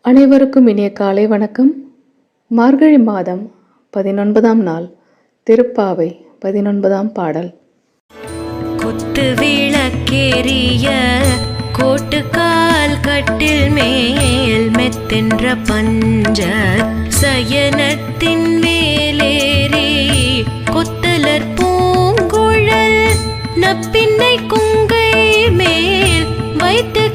அனைவருக்கும் இனிய காலை வணக்கம். மார்கழி மாதம் 19ஆம் நாள், திருப்பாவை 19ஆம் பாடல். குத்து விளக்கேறிய கோட்டுக்கால் கட்டில் மேல் மெத்தென்ற பஞ்ச சயனத்தின் மேலேறி கொத்தலர் பூங்குழல் நப்பின்னை குங்கை மேல் வைத்து